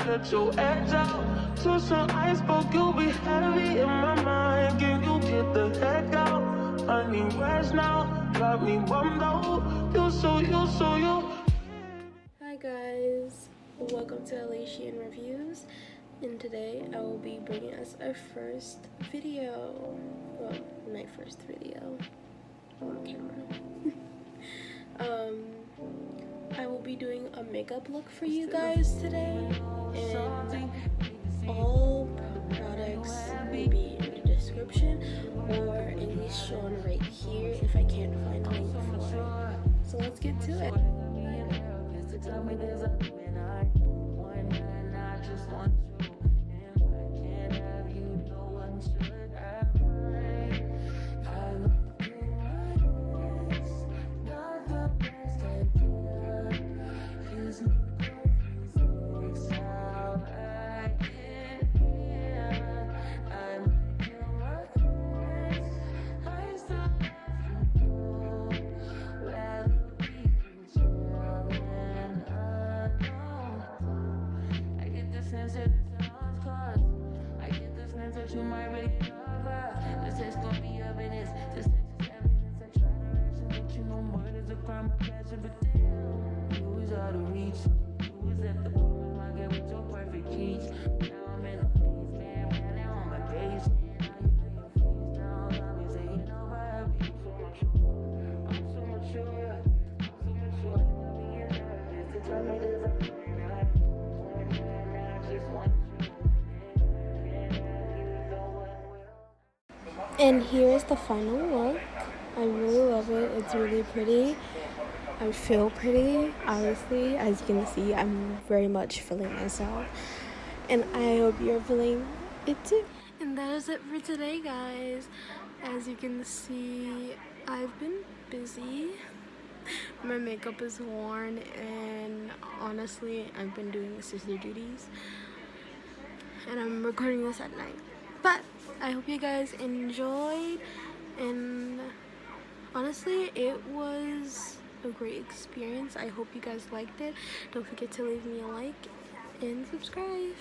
cut your edge out. To some iceberg, you'll be heavy in my mind. Can you get the heck out? I need rest now. Got me bummed out. You. Hi guys, welcome to Elysian Reviews, and today I will be bringing us our first video. Well, my first video on camera. I will be doing a makeup look for you guys today, and all products will be in the description or at least shown right here if I can't find a link for it. So let's get to it. Tell me there's a woman I want, and I just want you. And if I can't have you, no one should have mine. I love you, it's not the best idea. 'Cause you confuse how I get here. I love you, I still have to know whether we can chill. That you might really love her. This is gonna be your business. This sex is evidence. I try to rationate you no more. There's a crime of passion, but damn, you was out of reach. You was at the bottom. I get with your perfect peach. Now I'm in a phase, man. Man, now on my case. Now you lay your face down. Got me saying, no, I be so mature. I'm so mature. I'm so mature. I'll be in nervous to tell me there's a man. I just want you. And here's the final look. I really love it. It's really pretty. I feel pretty, honestly. As you can see, I'm very much feeling myself. And I hope you're feeling it too. And that is it for today, guys. As you can see, I've been busy. My makeup is worn, and honestly, I've been doing sister duties. And I'm recording this at night. But I hope you guys enjoyed, and honestly, it was a great experience. I hope you guys liked it. Don't forget to leave me a like and subscribe.